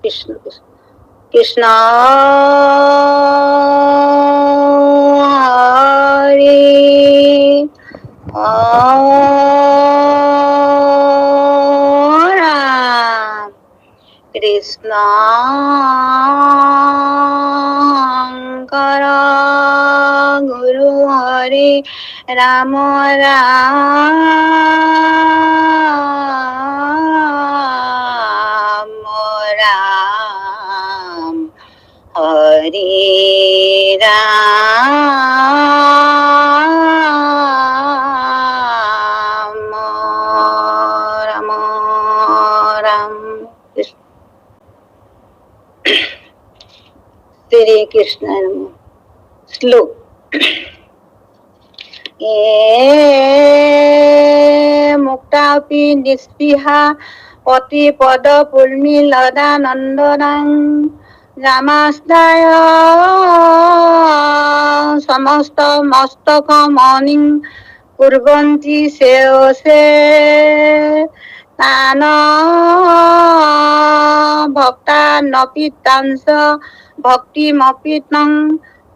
কৃষ্ণ কৃষ্ণ কৃষ্ণ হরে রাম কৃষ্ণ শঙ্কর গুরু হরে রাম রাম রাম হরে রাম রাম রাম শ্রী কৃষ্ণ শ্লোক মুক্তাপি নিস্পৃহা পতিপদ পূর্মিলদানন্দনং রামাস্তায় সমস্ত মস্তক মণিং কুর্বন্তি শ্রেয়সে তান ভক্তানপি তাংস ভক্তিমপি তং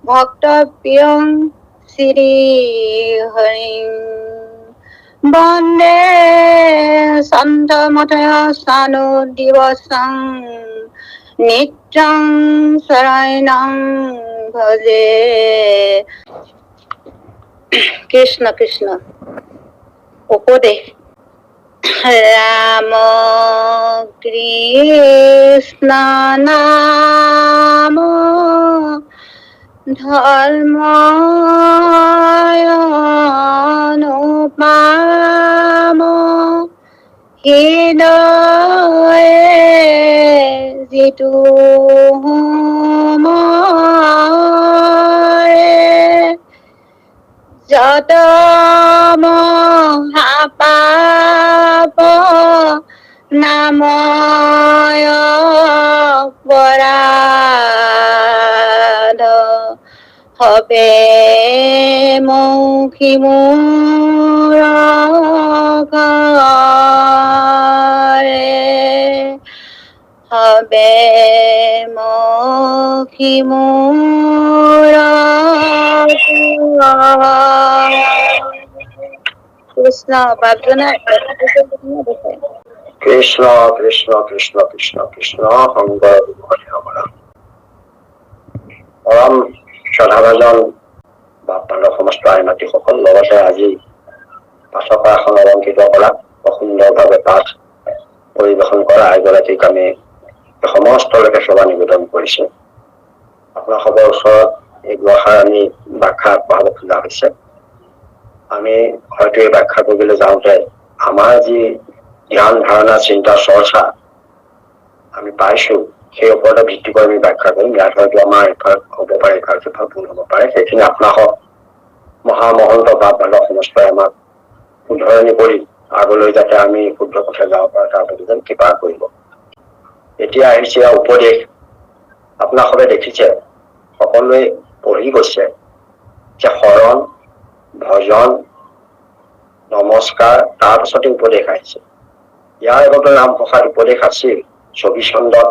ভক্তপ্রিয়ং শ্রী হরিং বন্দে সন্তমথয় সানু দিবসং নিত্যং শরণং ভজে। কৃষ্ণ কৃষ্ণ উপদেশ রাম কৃষ্ণ নাম ধর্ম অনুপম হৃদয়ে যিটো যত মহাপাপ নাময় অপৰাধ হবে মৌখী মোৰ হবে মৌখী মোৰ কৃষ্ণ বাবজনা কৃষ্ণ কৃষ্ণ কৃষ্ণ কৃষ্ণ কৃষ্ণ শংকৰ পৰম শ্ৰদ্ধাভাজন বাপ্পানৰ সমস্ত আইমাতীসকল, লগতে আজি পাছৰ আসন অলংকৃত কৰা সুন্দৰভাৱে পাঠ পৰিৱেশন কৰা এগৰাকীক আমি সমস্ত লোকে সেৱা নিবেদন কৰিছো। আপোনালোকৰ ওচৰত এই দুআষাৰ আমি ব্যাখ্যা আগবঢ়াব খোজা হৈছে। আমি হয়তো এই ব্যাখ্যা কৰিবলৈ যাওঁতে আমাৰ যি জ্ঞান ধাৰণা চিন্তা চৰ্চা আমি পাইছো সেই ওপৰতে ভিত্তি কৰি আমি ব্যাখ্যা কৰিম। ইয়াত হয়তো আমাৰ এফাল হ'ব পাৰে, এফাল সিফাল ভুল হ'ব পাৰে। সেইখিনি আপোনালোকক মহামহন্ত বা বালক সমস্তই আমাক শুধৰণি কৰি আগলৈ যাতে আমি শুদ্ধ পথে যাব পাৰো তাৰ প্ৰতি যেন কৃপা কৰিব। এতিয়া আহিছে উপদেশ। আপোনালোকে দেখিছে সকলোৱে পঢ়ি গৈছে যে শৰণ ভজন নমস্কাৰ তাৰ পাছতে উপদেশ আহিছে। ইয়াৰ আগতে নামঘোষাত উপদেশ আছিল 24 চণ্ডত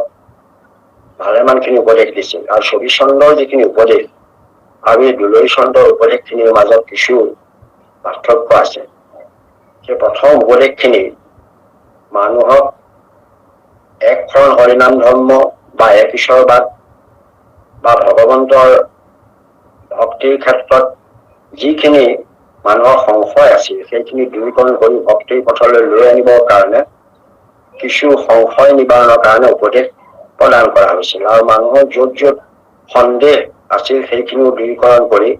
ভালেমানখিনি উপদেশ দিছিল, আৰু 24 চণ্ডৰ যিখিনি উপদেশ আৰু এই 2 চণ্ডৰ উপদেশখিনিৰ মাজত কিছু পাৰ্থক্য আছে। সেই প্ৰথম উপদেশখিনি মানুহক এক শৰণ হৰিনাম ধৰ্ম বা এক ঈশ্বৰবাদ বা ভগৱন্তৰ ভক্তিৰ ক্ষেত্ৰত যিখিনি মানুহৰ সংশয় আছিল সেইখিনি দূৰীকৰণ কৰি ভক্তিৰ পথলৈ লৈ আনিবৰ কাৰণে কিছু সংশয় নিবাৰণৰ কাৰণে উপদেশ প্ৰদান কৰা হৈছিল। আৰু মানুহৰ য'ত য'ত সন্দেহ আছিল সেইখিনিও দূৰীকৰণ কৰি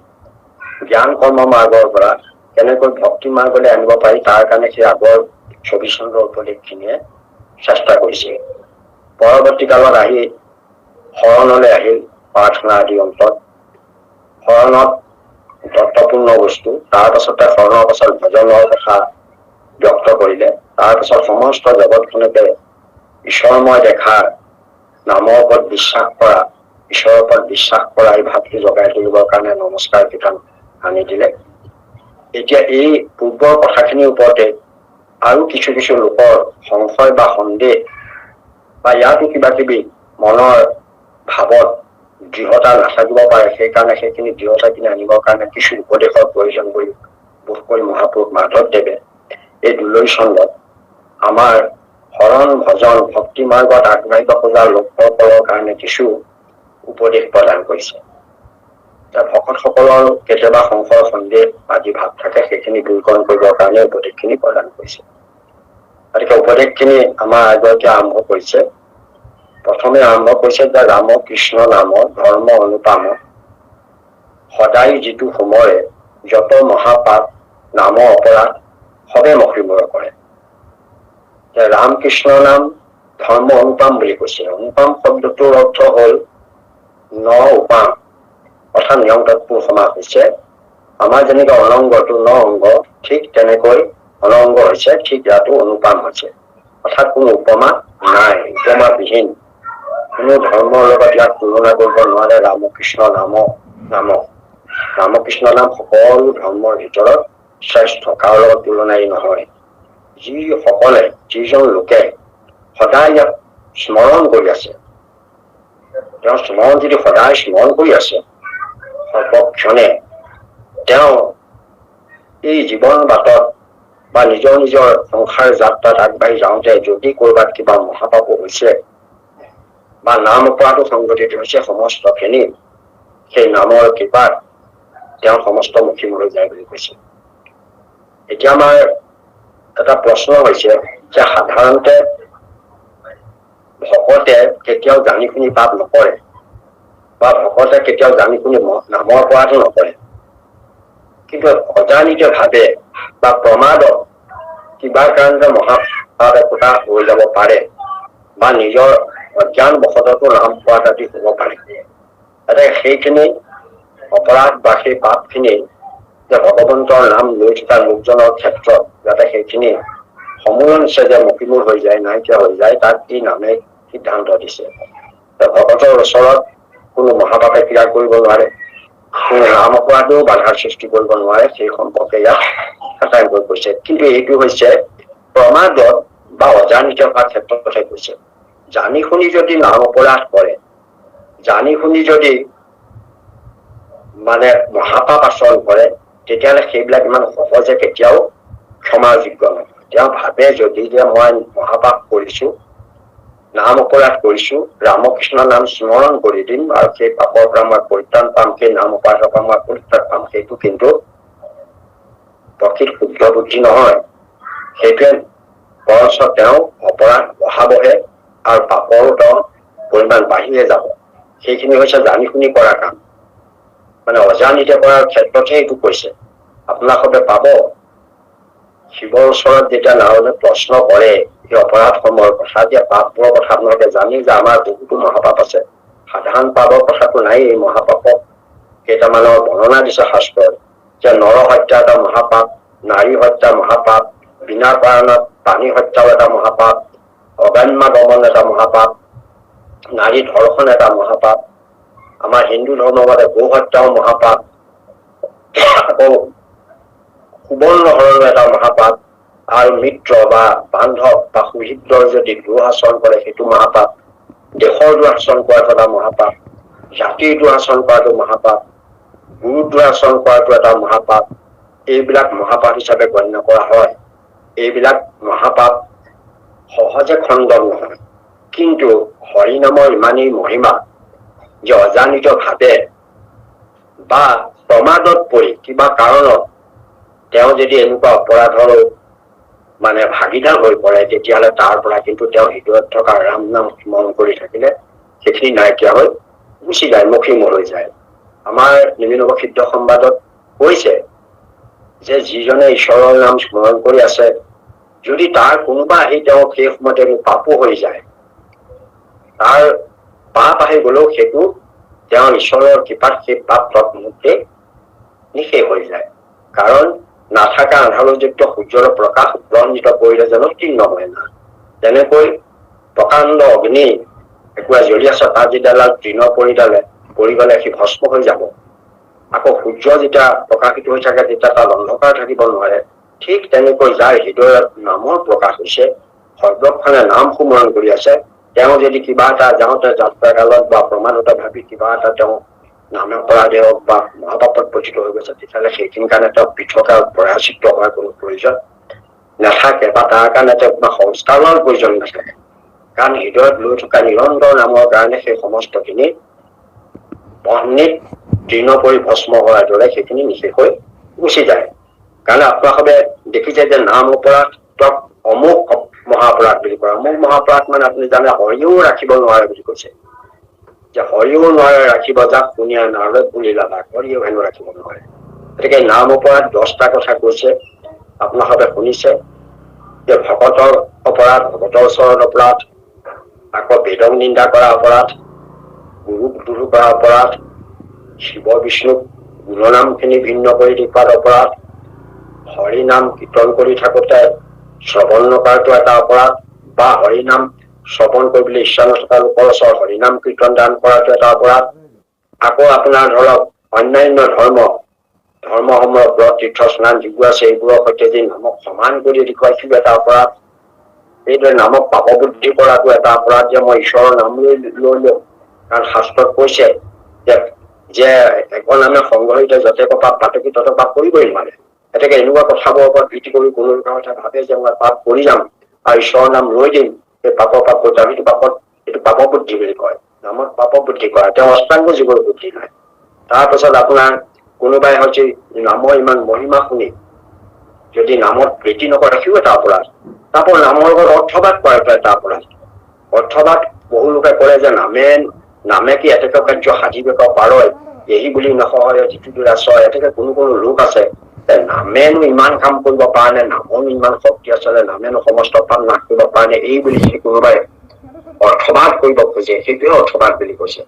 জ্ঞান কৰ্ম মাৰ্গৰ পৰা কেনেকৈ ভক্তি মাৰ্গলৈ আনিব পাৰি তাৰ কাৰণে সেই আগৰ 24 চণ্ডৰ উপদেশখিনিয়ে চেষ্টা কৰিছিল। পৰৱৰ্তী কালত আহি শৰণলৈ আহিল প্ৰাৰ্থনা আদি অন্তত। শৰণত তত্ত্বপূৰ্ণ বস্তু, তাৰ পাছতে শৰণৰ পাছত ভজনৰ কথা ব্যক্ত কৰিলে। তাৰ পাছত সমস্ত জগতখনকে ঈশ্বৰময় দেখা, নামৰ ওপৰত বিশ্বাস কৰা, ঈশ্বৰৰ ওপৰত বিশ্বাস কৰা এই ভাৱটো জগাই তুলিবৰ কাৰণে নমস্কাৰ কীৰ্তন আনি দিলে। এতিয়া এই পূৰ্বৰ কথাখিনিৰ ওপৰতে আৰু কিছু কিছু লোকৰ সংশয় বা সন্দেহ বা ইয়াতো কিবা কিবি মনৰ ভাৱত দৃঢ়তা নাথাকিব পাৰে, সেইকাৰণে সেইখিনি দৃঢ়তাখিনি আনিবৰ কাৰণে কিছু উপদেশৰ প্ৰয়োজন বুলি বোধ কৰি মহাপুৰুষ মাধৱদেৱে এই দুলৈ চন্দত আমাৰ শৰণ ভজন ভক্তি মাৰ্গত আগবাঢ়িব খোজা লোকসকলৰ কাৰণে কিছু উপদেশ প্ৰদান কৰিছে। ভকতসকলৰ কেতিয়াবা সংশয় সন্দেহ আদি ভাৱ থাকে, সেইখিনি দূৰীকৰণ কৰিবৰ কাৰণে উপদেশখিনি প্ৰদান কৰিছে। গতিকে উপদেশখিনি আমাৰ আগতে আৰম্ভ কৰিছে। প্ৰথমে আৰম্ভ কৰিছে যে ৰাম কৃষ্ণ নাম ধৰ্ম অনুপাম সদায় যিটো সময়ে যত মহাপাপ নাম অপৰাধ সবে মহিমূৰ কৰে। ৰাম কৃষ্ণ নাম ধৰ্ম অনুপাম বুলি কৈছে। অনুপাম শব্দটোৰ অৰ্থ হল ন উপাম, অৰ্থাৎ নিয়ম তৎপুৰুষ সমাস হৈছে। আমাৰ যেনেকৈ অনংগটো ন অংগ, ঠিক তেনেকৈ অনংগ হৈছে, ঠিক ইয়াতো অনুপাম হৈছে, অৰ্থাৎ কোনো উপমা নাই, উপমা বিহীন। কোনো ধৰ্মৰ লগত ইয়াক তুলনা কৰিব নোৱাৰে। ৰামকৃষ্ণ ৰামকৃষ্ণ নাম সকলো ধৰ্মৰ ভিতৰত শ্ৰেষ্ঠ, কাৰো লগত তুলনাই নহয়। যিজন লোকে সদায় ইয়াক স্মৰণ কৰি আছে, তেওঁ স্মৰণ যদি সদায় স্মৰণ কৰি আছে সৰ্বক্ষণে, তেওঁ এই জীৱন বাটত বা নিজৰ নিজৰ সংসাৰ যাত্ৰাত আগবাঢ়ি যাওঁতে যদি কৰবাত কিবা মহাপাপ হৈছে বা নাম অপৰাধো সংঘটিত হৈছে, সমস্তখিনি সেই নামৰ কৃপাত তেওঁ সমস্ত মুখীম হৈ যায় বুলি কৈছে। এতিয়া আমাৰ এটা প্ৰশ্ন হৈছে যে সাধাৰণতে ভকতে কেতিয়াও জানি শুনি পাপ নকৰে বা ভকতে কেতিয়াও জানি শুনি নামৰ অপৰাধো নকৰে, কিন্তু অজানিতে ভাবে বা প্ৰমাদত কিবা কাৰণতে মহাপাপ একোটা হৈ যাব পাৰে বা নিজৰ অজ্ঞান বশততো নাম পোৱাত আদি হব পাৰে। সেইখিনি অপৰাধ বা সেই পাপখিনি যে ভগৱন্তৰ নাম লৈ থকা লোকজনৰ ক্ষেত্ৰত যাতে সেইখিনি সমূহ নিশ্চয় যে মকিমূৰ হৈ যায়, নাইকিয়া হৈ যায়, তাক ই নামে সিদ্ধান্ত দিছে। ভকতৰ ওচৰত কোনো মহাপাপে ক্ৰিয়া কৰিব নোৱাৰে, কোনো নাম অপৰাধেও বাধাৰ সৃষ্টি কৰিব নোৱাৰে, সেই সম্পৰ্কে ইয়াক আটাইকৈ কৈছে। কিন্তু এইটো হৈছে প্ৰমাদত বা অজানিত হোৱাৰ ক্ষেত্ৰতহে কৈছে। জানি শুনি যদি নাম অপৰাধ কৰে, জানি শুনি যদি মানে মহাপাপ আচৰণ কৰে, তেতিয়াহ'লে সেইবিলাক ইমান সহজে কেতিয়াও ক্ষমাযোগ্য নহয়। তেওঁ ভাবে যদি যে মই মহাপাপ কৰিছো, নাম অপৰাধ কৰিছো, ৰামকৃষ্ণ নাম স্মৰণ কৰি দিম আৰু সেই পাপৰ পৰা মই পৰিত্ৰাণ পাম, সেই নাম অপৰাধৰ পৰা মই পৰিত্ৰাণ পাম, সেইটো কিন্তু প্ৰকৃত শুদ্ধ বুদ্ধি নহয়। সেইটোৱে বৰঞ্চ তেওঁ অপৰাধ বঢ়াবহে আৰু পাপৰো তেওঁ পৰিমাণ বাঢ়িহে যাব। সেইখিনি হৈছে জানি শুনি কৰা কাম, মানে অজানিতে কৰাৰ ক্ষেত্ৰতহে এইটো কৈছে। আপোনালোকে পাব শিৱৰ ওচৰত যেতিয়া নাৰদে প্ৰশ্ন কৰে এই অপৰাধসমূহৰ কথা, যে পাপবোৰৰ কথা আপোনালোকে জানি যে আমাৰ বহুতো মহাপাপ আছে, সাধাৰণ পাপৰ কথাটো নাই। এই মহাপাপক কেইটামানৰ বৰ্ণনা দিছে শাস্ত্ৰত, যে নৰ হত্যা এটা মহাপাপ, নাৰী হত্যা মহাপাপ, বিনা কাৰণত প্ৰাণী হত্যাও এটা মহাপাপ, অগাম্য দমন এটা মহাপাপ, নাৰী ধৰ্ষণ এটা মহাপাপ, আমাৰ হিন্দু ধৰ্মৰ মতে গো হত্যাও মহাপাপ, আকৌ সুবৰ্ণ হৰণ এটা মহাপাপ, আৰু মিত্ৰ বা বান্ধৱ বা সুহৃদৰ যদি দ্ৰোহ আচৰণ কৰে সেইটো মহাপাপ, দেশৰ দ্ৰোহ আচৰণ কৰাটো এটা মহাপাপ, জাতিৰ দ্ৰোহ আচৰণ কৰাটো মহাপাপ, গুৰু দ্ৰোহ আচৰণ কৰাটো এটা মহাপাপ। এইবিলাক মহাপাপ হিচাপে গণ্য কৰা হয়। এইবিলাক মহাপাপ সহজে খণ্ডন নহয়, কিন্তু হৰিনামৰ ইমানেই মহিমা যে অজানিত ভাৱে বা প্ৰমাদত পৰি কিবা কাৰণত তেওঁ যদি এনেকুৱা অপৰাধৰ মানে ভাগিদাৰ হৈ পৰে, তেতিয়াহ'লে তাৰ পৰা কিন্তু তেওঁ হৃদয়ত থকা ৰাম নাম স্মৰণ কৰি থাকিলে সেইখিনি নাইকিয়া হৈ গুচি যায়, মষিমূৰ হৈ যায়। আমাৰ নিমিনব সিদ্ধ সংবাদত কৈছে যে যিজনে ঈশ্বৰৰ নাম স্মৰণ কৰি আছে, যদি তাৰ কোনোবা আহি তেওঁ সেই সময়তে পাপো হৈ যায়, তাৰ পাপ আহি গলেও সেইটো তেওঁ ঈশ্বৰৰ কৃপাত সেই পাপ তৎমুহূৰ্তে নিশেষ হৈ যায়। কাৰণ নাথাকা আন্ধাৰযুক্ত সূৰ্যৰ প্ৰকাশ ৰঞ্জিত কৰিলে জানো তৃণ হয় না, তেনেকৈ প্ৰকাণ্ড অগ্নি একোৱা জ্বলি আছে, তাত যেতিয়া তৃণ পৰি গলে সি ভস্ম হৈ যাব। আকৌ সূৰ্য যেতিয়া প্ৰকাশিত হৈ থাকে তেতিয়া তাত অন্ধকাৰ থাকিব নোৱাৰে। ঠিক তেনেকৈ যাৰ হৃদয়ত নামৰ প্ৰকাশ হৈছে, সৰ্বক্ষণে নাম সুমৰণ কৰি আছে, তেওঁ যদি কিবা এটা যাওঁতে যাত্ৰা কালত বা প্ৰমাণত ভাবি কিবা এটা তেওঁ নামে অপৰাধে হওক বা মহাপাপত পতিত হৈ গৈছে, তেতিয়াহ'লে সেইখিনি কাৰণে তেওঁ পৃথক আৰু পৰাচিত হোৱাৰ কোনো প্ৰয়োজন নাথাকে বা তাৰ কাৰণে তেওঁ সংস্কাৰৰ প্ৰয়োজন নাথাকে। কাৰণ হৃদয়ত লৈ থকা নিৰন্তৰ নামৰ কাৰণে সেই সমস্তখিনি বহ্নিত দীৰ্ণ কৰি ভস্ম হোৱাৰ দৰে সেইখিনি নিশেষ হৈ গুচি যায়। কাৰণ আপোনালোকে দেখিছে যে নাম অপৰাধক অমুক মহাপৰাধ বুলি কয়। অমুক মহাপৰাধ মানে আপুনি জানে হৰিও ৰাখিব নোৱাৰে বুলি কৈছে, যে হৰিও নোৱাৰে ৰাখিব, যাক শুনিয়া নাৰদ বুলিলা ভাগ, হৰিও হেনো ৰাখিব নোৱাৰে। গতিকে নাম অপৰাধ 10টা কথা কৈছে, আপোনালোকে শুনিছে যে ভকতৰ অপৰাধ, ভকতৰ ওচৰত অপৰাধ, আকৌ বেদক নিন্দা কৰা অপৰাধ, গুৰুক দুৰু কৰা অপৰাধ, শিৱ বিষ্ণুক গুণনামখিনি ভিন্ন কৰি দেখুৱাত অপৰাধ, হৰি নাম কীৰ্তন কৰি থাকোতে শ্ৰৱণ নকৰাটো এটা অপৰাধ, বা হৰি নাম শ্ৰৱণ কৰিবলৈ ইচ্ছা নথকা লোকৰ ওচৰত হৰিনাম কীৰ্তন দান কৰাটো এটা অপৰাধ। আকৌ আপোনাৰ ধৰক অন্যান্য ধৰ্মসমূহৰ ব্ৰত তীৰ্থ স্নান যিবোৰ আছে এইবোৰৰ সৈতে যি নামক সমান কৰি দেখুৱাই সেইটো এটা অপৰাধ। এইদৰে নামক পাপ বুদ্ধি কৰাটো এটা অপৰাধ, যে মই ঈশ্বৰৰ নাম লৈ লওঁ। কাৰণ শাস্ত্ৰত কৈছে যে একৰ নামে সংগ্ৰহিত যতে পাপ পাতকি ততে পাপ কৰিবই নোৱাৰে। গতিকে এনেকুৱা কথাবোৰৰ ওপৰত ভিত্তি কৰি কোনো কথা ভাবে যে মই পাপ কৰি যাম আৰু ঈশ্বৰৰ নাম লৈ দিম, সেই পাপৰ পাপ কৰি যাম, এইটো পাপ বুদ্ধি বুলি কয়। নামত পাপ বুদ্ধি কৰা, তেওঁ অষ্টাংগ জীৱৰ বুদ্ধি নাই। তাৰপাছত আপোনাৰ কোনোবাই হচ্ছে নামৰ ইমান মহিমা শুনি যদি নামত প্ৰীতি নকৰে, সিও এটা অপৰাধ। তাৰপৰ নামৰ লগত অৰ্থবাদ কৰাটো এটা অপৰাধ। অৰ্থবাদ বহু লোকে কৰে যে নামে কি এতেকে কাৰ্য সাধিব পাৰয়, এই বুলি নসহায় যিটো আশ্ৰয়, এতেকে কোনো লোক আছে নামেনো ইমান কাম কৰিব পৰা নাই, নামনো ইমান শক্তি আছে, নামেনো সমস্ত পাপ নাশ কৰিব পৰা নাই, এই বুলি যদি কোনোবাই অৰ্থবাদ কৰিব খোজে, সেইটোৱে অৰ্থবাদ বুলি কৈছে।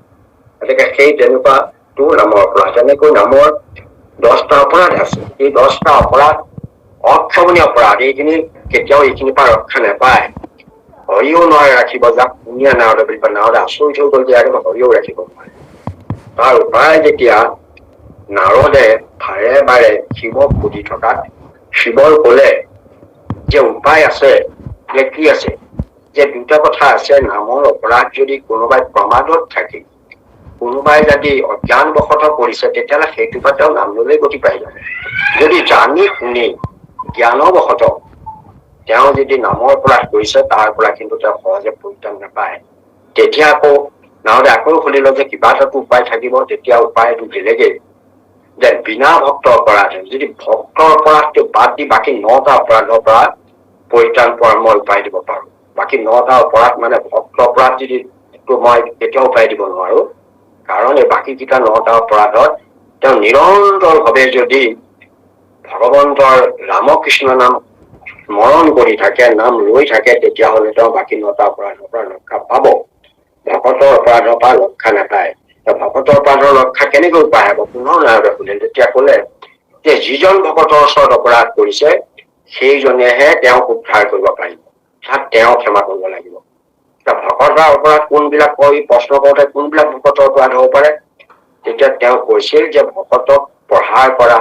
গতিকে সেই তেনেকুৱাটো নামৰ অপৰাধ। তেনেকৈ নামৰ 10টা অপৰাধ আছে। এই 10টা অপৰাধ অক্ষমণি অপৰাধ, এইখিনি কেতিয়াও এইখিনিৰ পৰা ৰক্ষা নাপায়। হৰিও নোৱাৰে ৰাখিব, যাক শুনিয়া নাৰদ বুলি কয়। নাৰদে আচৰিত হৈ গ'ল যে হৰিও ৰাখিব নোৱাৰে। তাৰ উপায় যেতিয়া নাৰদে বাৰে বাৰে শিৱক সুধি থকাত শিৱই কলে যে উপায় আছে, যে কি আছে, যে দুটা কথা আছে। নামৰ অপৰাধ যদি কোনোবাই প্ৰমাদত থাকি কোনোবাই যদি অজ্ঞান বশতঃ কৰিছে, তেতিয়াহ'লে সেইটো পৰা তেওঁ নাম ললে গতি পাই যায়। যদি জানি শুনি জ্ঞানবশতঃ তেওঁ যদি নামৰ অপৰাধ কৰিছে, তাৰ পৰা কিন্তু তেওঁ সহজে পৰিত্ৰাণ নাপায়। তেতিয়া আকৌ নাৰদে আকৌ শুনিল যে কিবা এটা উপায় থাকিব। তেতিয়া উপায়টো বেলেগেই, যে বিনা ভক্ত অপৰাধ, যদি ভক্তৰ অপৰাধটো বাদ দি বাকী 9টা অপৰাধৰ পৰা পৰিত্ৰাণ পোৱাৰ মই উপায় দিব পাৰো। বাকী 9টা অপৰাধ মানে ভক্ত অপৰাধ যদি মই কেতিয়াও উপায় দিব নোৱাৰো। কাৰণ এই বাকী কেইটা 9টা অপৰাধত তেওঁ নিৰন্তৰ ভাৱে যদি ভগৱন্তৰ ৰামকৃষ্ণ নাম স্মৰণ কৰি থাকে, নাম লৈ থাকে, তেতিয়াহ'লে তেওঁ বাকী 9টা অপৰাধৰ পৰা ৰক্ষা পাব। ভকতৰ অপৰাধৰ পৰা ৰক্ষা নাপায়। ভকতৰ অপৰাধৰ ৰক্ষা কেনেকৈ পায় হব? পুনৰ নাৰদে শুনিল। তেতিয়া কলে যে যিজন ভকতৰ ওচৰত অপৰাধ কৰিছে, সেইজনেহে তেওঁক উদ্ধাৰ কৰিব পাৰিব, তাক তেওঁ ক্ষমা কৰিব লাগিব। ভকতৰ অপৰাধ কোনবিলাক কৰি প্ৰশ্ন কৰোতে কোনবিলাক ভকতৰ অপৰাধ হব পাৰে? তেতিয়া তেওঁ কৈছিল যে ভকতক প্ৰহাৰ কৰা,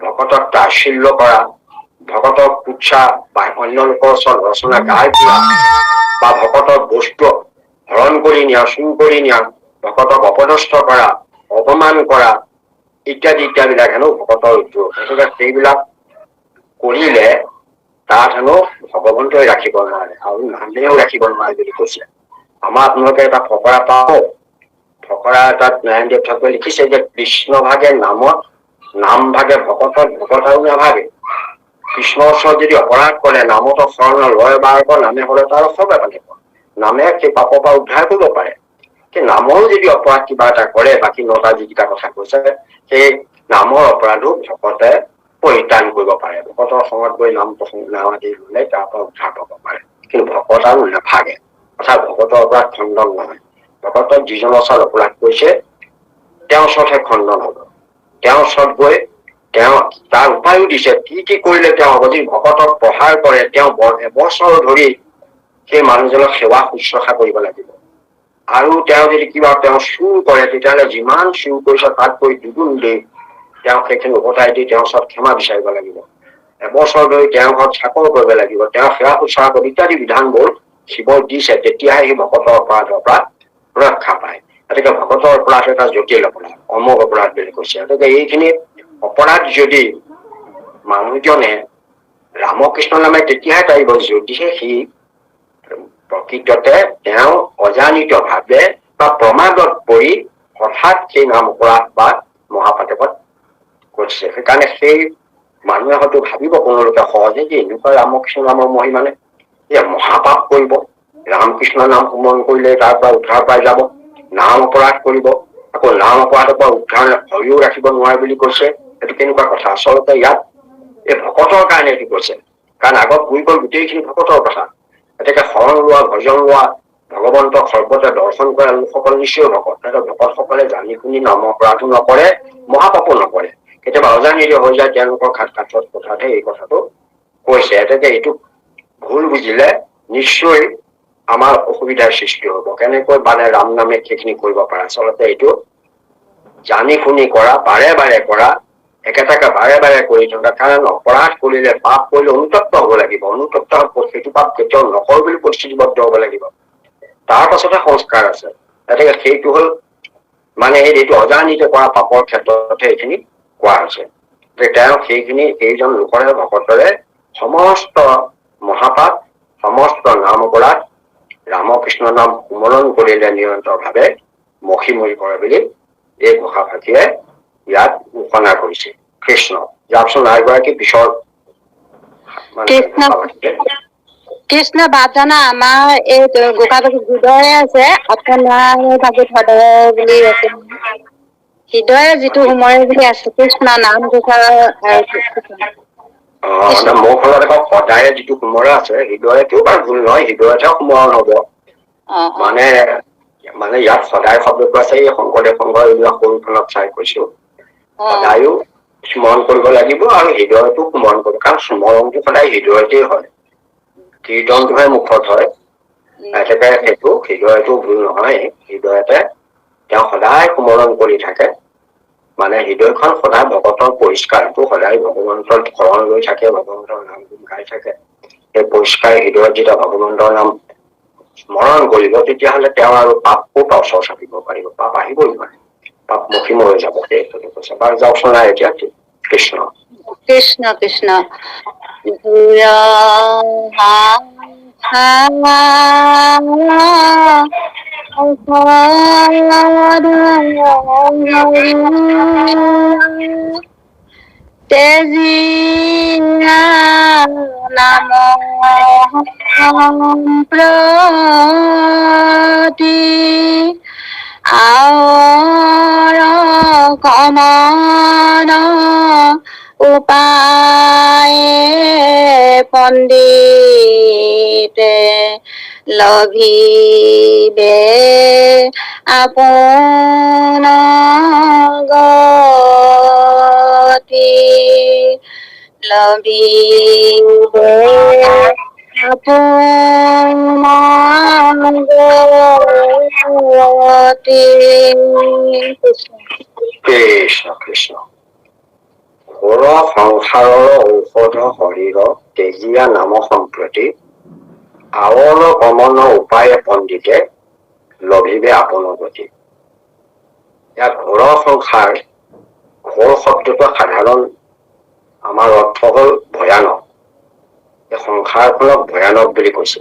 ভকতক তাচ্ছিল্য কৰা, ভকতক কুৎসা বা অন্য লোকৰ ওচৰত ৰচনা গাই দিয়া, বা ভকতৰ বস্তু হৰণ কৰি নিয়া, চুৰ কৰি নিয়া, ভকতক অপদস্থ কৰা, অপমান কৰা, ইত্যাদি ইত্যাদিবিলাক হেনো ভকতৰ উদ্যোগ। গতিকে সেইবিলাক কৰিলে তাত হেনো ভগৱন্তই ৰাখিব নোৱাৰে আৰু নামেও ৰাখিব নোৱাৰে বুলি কৈছে। আমাৰ আপোনালোকে এটা ফকৰা পাব, ফকৰা এটাত নাৰায়ণদেৱ ঠাকুৰে লিখিছে যে কৃষ্ণ ভাগে নামত, নাম ভাগে ভকতত, ভকত আৰু নাভাগে। কৃষ্ণৰ ওচৰত যদি অপৰাধ কৰে, নামত শৰণ লয় বাৰ নামে হলে তাৰ চবে পাতিব, নামে সেই পাপৰ পৰা উদ্ধাৰ কৰিব পাৰে। সেই নামৰ যদি অপৰাধ কিবা এটা কৰে, বাকী 9টা যিকেইটা কথা কৈছে, সেই নামৰ অপৰাধো ভকতে পৰিত্ৰাণ কৰিব পাৰে। ভকতৰ সময়ত গৈ নাম আদি ললে তাৰ পৰা উদ্ধাৰ পাব পাৰে। কিন্তু ভকত আৰু নাভাগে, অৰ্থাৎ ভকতৰ অপৰাধ খণ্ডন নহয়। ভকতক যিজনৰ ওচৰত অপৰাধ কৰিছে, তেওঁৰ ওচৰতহে খণ্ডন হব। তেওঁৰ ওচৰত গৈ তেওঁ তাৰ উপায়ো দিছে, কি কৰিলে তেওঁ অৱধি ভকতক প্ৰহাৰ কৰে, তেওঁ এবছৰ ধৰি সেই মানুহজনক সেৱা শুশ্ৰূষা কৰিব লাগিব। আৰু তেওঁ যদি কিবা তেওঁ চুৰ কৰে, তেতিয়াহ'লে যিমান চুৰ কৰিছে তাতকৈ দুগুণ দি তেওঁ সেইখিনি উভতাই দি তেওঁৰ ওচৰত ক্ষমা বিচাৰিব লাগিব। এবছৰ ধৰি তেওঁৰ ঘৰত চাকৰ কৰিব লাগিব, তেওঁ সেৱা শুশ্ৰূষা কৰিব, ইত্যাদি বিধানবোৰ শিৱই দিছে তেতিয়াহে সি ভকতৰ অপৰাধৰ পৰা ৰক্ষা পায়। গতিকে ভকতৰ অপৰাধ এটা জটিল অপৰাধ, অমোঘ অপৰাধ বুলি কৈছে। গতিকে এইখিনি অপৰাধ যদি মানুহজনে ৰামকৃষ্ণ নামে তেতিয়াহে পাৰিব যদিহে সি প্ৰকৃততে তেওঁ অজানিত ভাৱে বা প্ৰমাদত পৰি হঠাৎ সেই নাম অপৰাধ বা মহাপাতকত কৰিছে। সেইকাৰণে সেই মানুহে হয়তো ভাবিব কোনোলোকে সহজে যে এনেকুৱা ৰামকৃষ্ণ নামৰ মহিমানে যে মহাপাপ কৰিব, ৰামকৃষ্ণ নাম সুমৰণ কৰিলে তাৰ পৰা উদ্ধাৰ পাই যাব, নাম অপৰাধ কৰিব, আকৌ নাম অপৰাধৰ পৰা উদ্ধাৰ হৰিও ৰাখিব নোৱাৰে বুলি কৈছে। এইটো কেনেকুৱা কথা? আচলতে ইয়াত এই ভকতৰ কাৰণে এইটো কৈছে, কাৰণ আগত ঘূৰি গ'ল গোটেইখিনি ভকতৰ কথা। গতিকে শৰণ লোৱা, ভজন লোৱা, ভগৱন্তক সৰ্বতে দৰ্শন কৰা লোকসকল নিশ্চয় ভকত। ভকতসকলে জানি শুনি নাম অপৰাধো নকৰে, মহাপাপো নকৰে। কেতিয়াবা অজানিতে হৈ যায় তেওঁলোকৰ ঘাট কাঠত কথাতহে এই কথাটো কৈছে। গতিকে এইটো ভুল বুজিলে নিশ্চয় আমাৰ অসুবিধাৰ সৃষ্টি হব। কেনেকৈ মানে ৰাম নামে সেইখিনি কৰিব পাৰে? আচলতে এইটো জানি শুনি কৰা, বাৰে বাৰে কৰা, একেটাকে বাৰে বাৰে কৰি থকা। কাৰণ অপৰাধ কৰিলে, পাপ কৰিলে অনুতপ্ত হব লাগিব। অনুতপ্ত সেইটো পাপ কেতিয়াও নকৰো বুলি প্ৰতিশ্ৰুতিবদ্ধ হব লাগিব। তাৰ পাছতহে সংস্কাৰ আছে। গতিকে সেইটো হল মানে এইটো অজানিতে কৰা পাপৰ ক্ষেত্ৰতহে এইখিনি কোৱা হৈছে। যে তেওঁ সেইখিনি এইজন লোকৰে ভকতৰে সমস্ত মহাপাপ, সমস্ত নাম অপৰাধ ৰামকৃষ্ণ নাম সুমৰণ কৰিলে নিৰন্তৰ ভাৱে মষিমূৰি কৰে বুলি এই ঘোষাফাঁকিয়ে ইয়াত ঘোষণা কৰিছে। কৃষ্ণ যাওকচোন আইগৰাকী পিছৰ কৃষ্ণ বাপজানা আমাৰ এই গোকাবাৰী হৃদয়ে আছে, আপোনাৰ ভাগত সদয় বুলি আছে। হৃদয়ে যিটো সোমৰে বুলি আছে কৃষ্ণ নাম ঘোষা। মোৰ ফলত আকৌ সদায় যিটো সোমৰা আছে হৃদয়টো বাৰু ভুল নহয়, হৃদয়তহে সোমৰণ হব। মানে মানে ইয়াত সদায় শব্দটো আছে এই শংকৰদেৱ সংঘৰ এইবিলাক সৰুখনত চাই কৈছো। সদায়ো স্মৰণ কৰিব লাগিব আৰু হৃদয়তো স্মৰণ কৰিব, কাৰণ স্মৰণটো সদায় হৃদয়তেই হয়, কীৰ্তনটোহে মুখত হয়। একেবাৰে সেইটো হৃদয়টো ভুল নহয়, হৃদয়তে তেওঁ সদায় স্মৰণ কৰি থাকে। মানে হৃদয়খন সদায় ভগতৰ পৰিষ্কাৰটো সদায় ভগৱন্তৰ শৰণ লৈ থাকে, ভগৱন্তৰ নাম গুণ গাই থাকে। সেই পৰিষ্কাৰ হৃদয়ত যেতিয়া ভগৱন্তৰ নাম স্মৰণ কৰিব তেতিয়াহলে তেওঁ আৰু পাপ ক'ৰ পৰা ওচৰ চাপিব পাৰিব? পাপ আহিবই মানে, পাপ মষিমূৰ হৈ যাব। সেইটো কৈছে। বাৰু যাওকচোন এতিয়া কৃষ্ণ কৃষ্ণ কৃষ্ণ তেজি নাম প্ৰতি আৰ কমন উপায় পণ্ডিতে লভিবে আপোন গতি লভিবে আপোন গতি। কৃষ্ণ কৃষ্ণ। ঘোৰ সংসাৰৰ ঔষধ শৰীৰ তেজীয়া নাম সম্প্ৰতি আৱৰ গমন উপায় পণ্ডিতে লভিবে আপোন গতি। ইয়াত ঘোৰ সংসাৰ, ঘোৰ শব্দটো সাধাৰণ আমাৰ অৰ্থ হল ভয়ানক। এই সংসাৰখনক ভয়ানক বুলি কৈছে,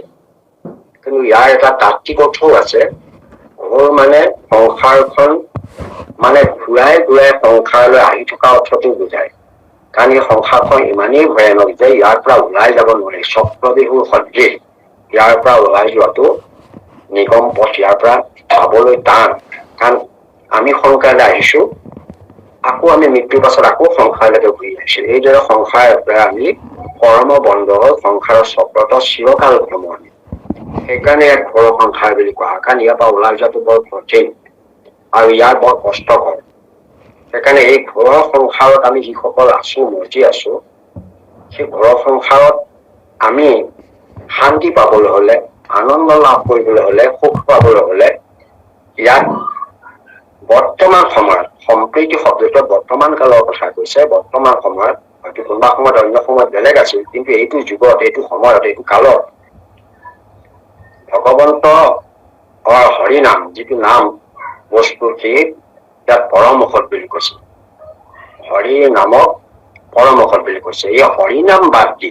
কিন্তু ইয়াৰ এটা তাত্ত্বিক অৰ্থও আছে। ঘোৰ মানে সংসাৰখন মানে ঘূৰাই ঘূৰাই সংসাৰলৈ আহি থকা অৰ্থটো বুজায়। কাৰণ এই সংসাৰখন ইমানেই ভয়ানক যে ইয়াৰ পৰা ওলাই যাব নোৱাৰি। চক্ৰবিহুৰ সদৃশ ইয়াৰ পৰা ওলাই যোৱাটো নিগম পথ, ইয়াৰ পৰা পাবলৈ টান। কাৰণ আমি সংসাৰলৈ আহিছো, আকৌ আমি মৃত্যুৰ পাছত আকৌ সংসাৰলৈকে ঘূৰি আহিছো। এইদৰে সংসাৰৰ পৰা আমি কৰ্ম বন্ধ হৈ সংসাৰৰ চক্ৰত চিৰকাল ভ্ৰমণ। সেইকাৰণে ইয়াক ঘোৰ সংসাৰ বুলি কোৱা হয়, কাৰণ ইয়াৰ পৰা ওলাই যোৱাটো বৰ কঠিন আৰু ইয়াৰ বৰ কষ্টকৰ। সেইকাৰণে এই ঘোৰ সংসাৰত আমি যিসকল আছো, মজি আছো, সেই ঘোৰ সংসাৰত আমি শান্তি পাবলৈ হলে, আনন্দ লাভ কৰিবলৈ হলে, সুখ পাবলৈ হলে ইয়াত বৰ্তমান সময়ত, সম্প্ৰীতি শব্দটো বৰ্তমান কালৰ কথা কৈছে। বৰ্তমান সময়ত হয়তো কোনোবা সময়ত অন্য সময়ত বেলেগ আছিল, কিন্তু এইটো যুগত, এইটো সময়ত, এইটো কালত ভগৱন্ত হৰিনাম যিটো নাম বস্তু সেই ইয়াত পৰম ঔষধ বুলি কৈছে। হৰি নামক পৰম ঔষধ বুলি কৈছে। এই হৰিনাম বাদ দি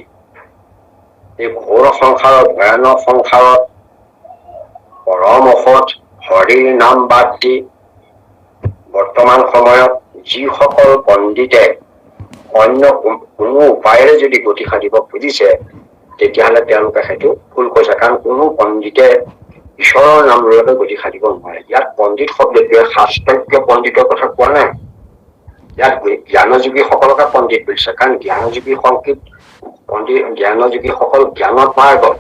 এই ঘোৰ সংসাৰত ভয়ানক সংসাৰত পৰম ঔষধ হৰিৰ নাম বাদ দি বৰ্তমান সময়ত যিসকল পণ্ডিতে অন্য কোনো উপায়েৰে যদি গতি সাধিব খুজিছে তেতিয়াহ'লে তেওঁলোকে সেইটো ভুল কৈছে। কাৰণ কোনো পণ্ডিতে ঈশ্বৰৰ নাম লৈকে গতি সাধিব নোৱাৰে। ইয়াত পণ্ডিত শব্দটোৱে শাস্ত্ৰজ্ঞ পণ্ডিতৰ কথা কোৱা নাই। ইয়াত জ্ঞানযোগীসকলকে পণ্ডিত বুলিছে। কাৰণ জ্ঞানযোগীসকল জ্ঞানত পাৰ্গত।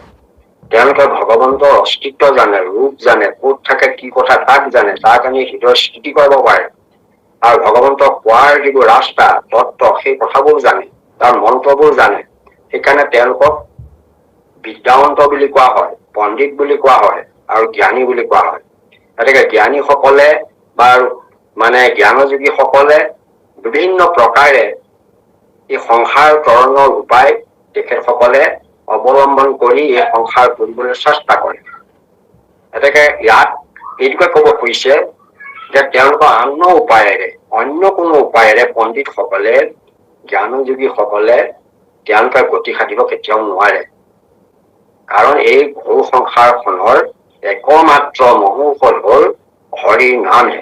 তেওঁলোকে ভগৱন্তৰ অস্তিত্ব জানে, ৰূপ জানে, ক'ত থাকে কি কথা তাক জানে, তাক আমি হৃদয় স্থিতি কৰিব পাৰে। আৰু ভগৱন্তক কোৱাৰ যিবোৰ ৰাস্তা তত্ত্ব সেই কথাবোৰ জানে, তাৰ মন্ত্ৰবোৰ জানে। সেইকাৰণে তেওঁলোকক বিদ্যাৱন্ত বুলি কোৱা হয়, পণ্ডিত বুলি কোৱা হয় আৰু জ্ঞানী বুলি কোৱা হয়। গতিকে জ্ঞানীসকলে বা জ্ঞানযোগীসকলে বিভিন্ন প্ৰকাৰে এই সংসাৰ তৰণৰ উপায় তেখেতসকলে অৱলম্বন কৰি এই সংসাৰ কৰিবলৈ চেষ্টা কৰে। গতিকে ইয়াত এইটোকে ক'ব খুজিছে যে তেওঁলোকৰ অন্য কোনো উপায়েৰে পণ্ডিতসকলে জ্ঞানযোগীসকলে তেওঁলোকে গতি সাধিব কেতিয়াও নোৱাৰে। কাৰণ এই ঘোৰ সংসাৰখনৰ একমাত্ৰ মহৌষধ হ'ল হৰি নামহে।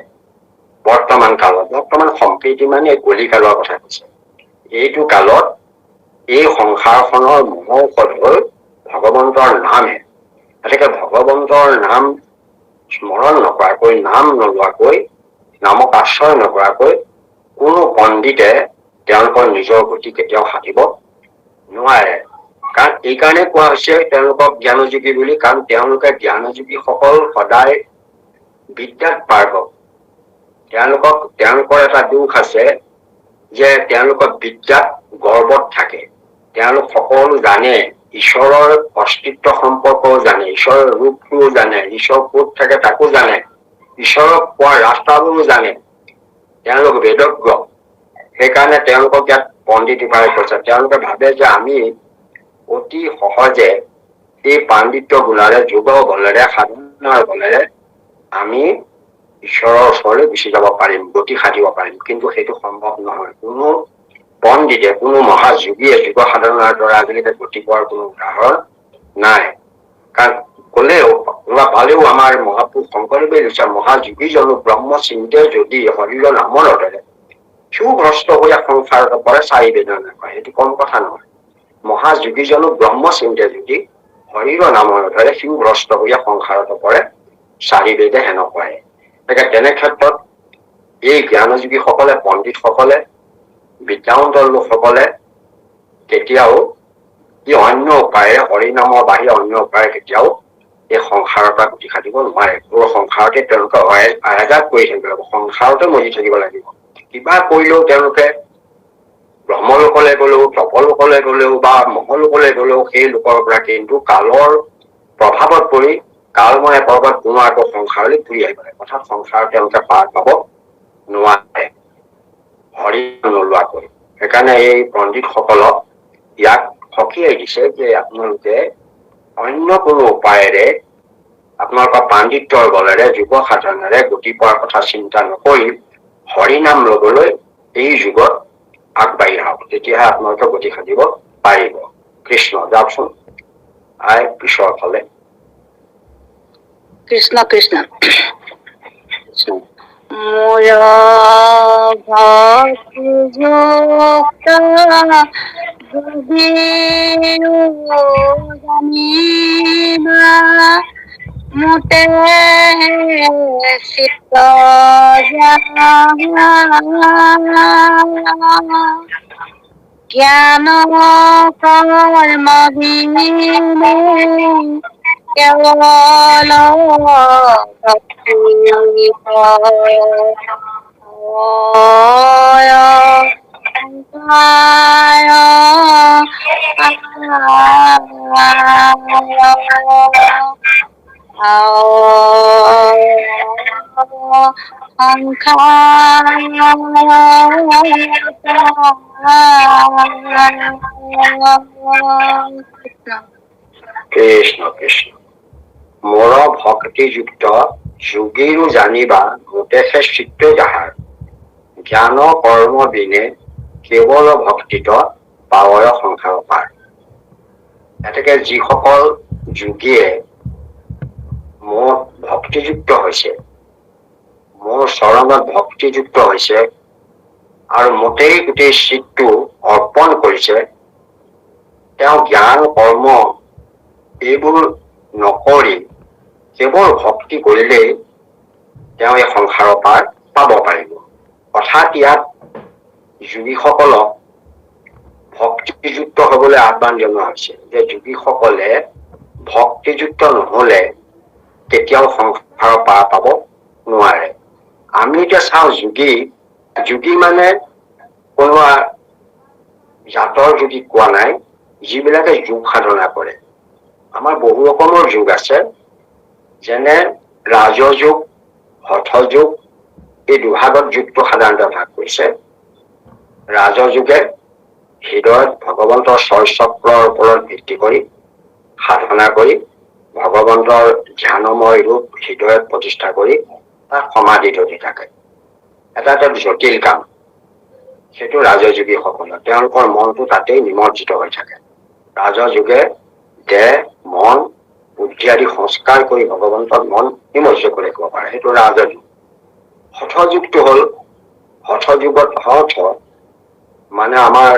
বৰ্তমান সম্প্ৰীতি মানে কলিকালৰ কথা কৈছে। এইটো কালত এই সংসাৰখনৰ মহৌষধ হ'ল ভগৱন্তৰ নামহে। গতিকে ভগৱন্তৰ নাম স্মৰণ নকৰাকৈ, নাম নোলোৱাকৈ, নামক আশ্ৰয় নকৰাকৈ কোনো পণ্ডিতে তেওঁলোকৰ নিজৰ গতি কেতিয়াও সাধিব নোৱাৰে। কাৰণ এইকাৰণে কোৱা হৈছে তেওঁলোকক জ্ঞানযোগী বুলি, কাৰণ জ্ঞানযোগীসকল সদায় বিদ্যাত পাৰ্গত। তেওঁলোকৰ এটা দোষ আছে যে তেওঁলোকৰ বিদ্যাত গৰ্বত থাকে। তেওঁলোক সকলো জানে, ঈশ্বৰৰ অস্তিত্ব সম্পৰ্কও জানে, ঈশ্বৰৰ ৰূপটোও জানে, ঈশ্বৰ ক'ত থাকে তাকো জানে, ঈশ্বৰক পোৱাৰ ৰাস্তাবোৰো জানে, তেওঁলোক বেদজ্ঞ। সেইকাৰণে তেওঁলোকক ইয়াত পণ্ডিত উপায় কৈছে। তেওঁলোকে ভাবে যে আমি অতি সহজে এই পাণ্ডিত্য গুণেৰে, যোগ বলেৰে, সাধনাৰ বলেৰে আমি ঈশ্বৰৰ ওচৰলৈ গুচি যাব পাৰিম, গতি সাধিব পাৰিম। কিন্তু সেইটো সম্ভৱ নহয়। কোনো পণ্ডিতে, কোনো মহাযোগীয়ে যোগ সাধনাৰ দ্বাৰা আজিলৈকে গতি পোৱাৰ কোনো উদাহৰণ নাই। কাৰণ পালেও আমাৰ মহাপুৰুষ শংকৰদেৱে কৈছে, মহাযোগী জনো ব্ৰহ্ম চিন্তে যদি হৰিৰ নামৰ অধৰে সিও ভ্ৰষ্ট হৈ সংসাৰত পৰে চাৰি বেদনা নাপায়। সেইটো কম কথা নহয়। মহাযোগীজনো ব্ৰহ্ম চিন্তে যদি হৰিৰ নামৰ অধৰে সিও ভ্ৰষ্ট হৈ সংসাৰত পৰে চাৰি বেদে হেন পায়। তেনে ক্ষেত্ৰত এই জ্ঞানযোগীসকলে, পণ্ডিতসকলে, বিদ্যাৱন্ত লোকসকলে কেতিয়াও অন্য উপায়েৰে, হৰিনামৰ বাহিৰে অন্য উপায়েৰে কেতিয়াও এই সংসাৰৰ পৰা গতি সাধিব নোৱাৰে। সংসাৰতে তেওঁলোকে আয়াজাত কৰি থাকিব লাগিব, সংসাৰতে মজি থাকিব লাগিব। কিবা কৰিলেও তেওঁলোকে ব্ৰহ্মলোকলৈ গলেও, তপলোকলৈ গলেও বা মহলোকলৈ গলেও সেই লোকৰ পৰা কিন্তু কালৰ প্ৰভাৱত পৰি কালময় পৰ্বত কোনো আকৌ সংসাৰলৈ ঘূৰি আহিব লাগে। অৰ্থাৎ সংসাৰ তেওঁলোকে পাৰ পাব নোৱাৰে হৰি নোলোৱাকৈ। সেইকাৰণে এই পণ্ডিতসকলক ইয়াক সকীয়াই দিছে যে আপোনালোকে অন্য কোনো উপায়েৰে, আপোনালোকৰ পাণ্ডিত্যৰ বলেৰে, যোগ সাধনেৰে গতি পোৱাৰ কথা চিন্তা নকৰি হৰিনাম লবলৈ এই যুগত আগবাঢ়ি আহক। তেতিয়াহে আপোনালোকে গতি সাধিব পাৰিব। কৃষ্ণ। যাওকচোন পিছৰ ফালে। কৃষ্ণ কৃষ্ণ। মোৰ ভক্তি যুক্ত জানিবা মোতে চিত্ত জ্ঞান কৰ্ম বিনে কেৱল ভক্তি কৃষ্ণ কৃষ্ণ। মোৰ ভক্তিযুক্ত যোগীৰো জানিবা গোটেশে চিত্ত যাহাৰ জ্ঞান কৰ্ম বিনে কেৱল ভক্তিত পাৱয় সংসাৰ পাৰ। এতেকে যিসকল যোগীয়ে মোৰ ভক্তিযুক্ত হৈছে, মোৰ চৰণত ভক্তিযুক্ত হৈছে আৰু মোটেই গোটেই চিত্তটো অৰ্পণ কৰিছে, তেওঁ জ্ঞান কৰ্ম এইবোৰ নকৰি কেৱল ভক্তি কৰিলেই তেওঁ এই সংসাৰৰ পাৰ পাব পাৰিব। অৰ্থাৎ ইয়াত যোগীসকলক ভক্তিযুক্ত হবলৈ আহ্বান জনোৱা হৈছে যে যোগীসকলে ভক্তিযুক্ত নহলে কেতিয়াও সংসাৰৰ পাৰ পাব নোৱাৰে। আমি এতিয়া চাওঁ যোগী মানে কোনোবা জাতৰ যোগী কোৱা নাই, যিবিলাকে যোগ সাধনা কৰে। আমাৰ বহু ৰকমৰ যোগ আছে, যেনে ৰাজযোগ, হঠযোগ, এই দুভাগত যোগটো সাধাৰণতে ভাগ কৰিছে। ৰাজযোগে হৃদয়ত ভগৱন্তৰ ছয় চক্ৰৰ ওপৰত ভিত্তি কৰি সাধনা কৰি ভগৱন্তৰ ধ্যানময় ৰূপ হৃদয়ত প্ৰতিষ্ঠা কৰি তাক সমাধি ধৰি থাকে। এটা জটিল কাম, সেইটো ৰাজযোগীসকলৰ, তেওঁলোকৰ মনটো তাতেই নিমজ্জিত হৈ থাকে। ৰাজযোগে দেহ মন বুদ্ধি আদি সংস্কাৰ কৰি ভগৱন্তৰ মন নিমজ্জিত কৰি ৰাখিব পাৰে, সেইটো ৰাজযোগ। হঠযোগটো হল, হঠযোগত হঠ মানে আমাৰ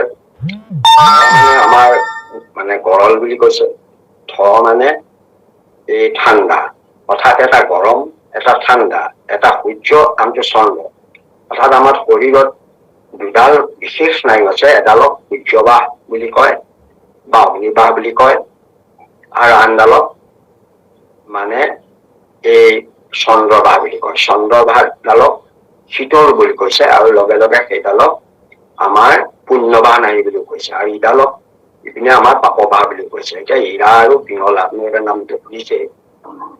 মানে গৰল বুলি কৈছে, থ মানে এই ঠাণ্ডা, অৰ্থাৎ এটা গৰম এটা ঠাণ্ডা, এটা সূৰ্য আনটো চন্দ্ৰ। অৰ্থাৎ আমাৰ শৰীৰত দুডাল বিশেষ স্নায়ু আছে, এডালক সূৰ্যবাহ বুলি কয় বা অগ্নিবাহ বুলি কয়, আৰু আনডালক মানে এই চন্দ্ৰবাহ বুলি কয়। চন্দ্ৰবাহডালক শীতল বুলি কৈছে, আৰু লগে লগে সেইডালক আমাৰ পুণ্যবাহ নাৰী বুলি কৈছে, আৰু ইডালক ইপিনে আমাৰ পাপবাহ বুলি কৈছে। এতিয়া হীৰা আৰু পিঙলা, আপোনালোকে নামটো শুনিছে।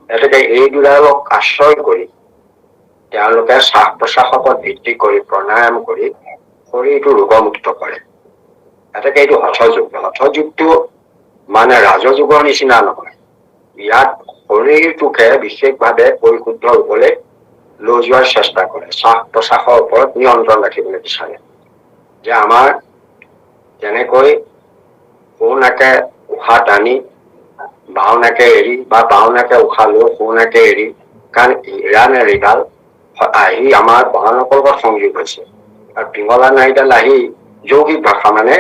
গতিকে এই দুডালক আশ্ৰয় কৰি তেওঁলোকে শ্বাস প্ৰশ্বাসৰ ওপৰত ভিত্তি কৰি প্ৰণায়াম কৰি শৰীৰটো ৰোগমুক্ত কৰে। গতিকে এইটো হঠযোগ। হঠযোগটো মানে ৰাজযোগৰ নিচিনা নহয়, ইয়াত শৰীৰটোকে বিশেষভাৱে পৰিশুদ্ধ হবলৈ লৈ যোৱাৰ চেষ্টা কৰে, শ্বাস প্ৰশ্বাসৰ ওপৰত নিয়ন্ত্ৰণ ৰাখিবলৈ বিচাৰে। যে আমাৰ যেনেকৈ সোঁনাকে উশাহ টানি বাওঁনাকে এৰি বা বাওঁনাকে উশাহ লৈ সোঁনাকে এৰি, কাৰণ হীৰা নাড়ীডাল আহি আমাৰ বাওঁনাকৰ লগত সংযোগ হৈছে, আৰু পিঙলা নাড়ীডাল আহি যৌগিক ভাষা মানে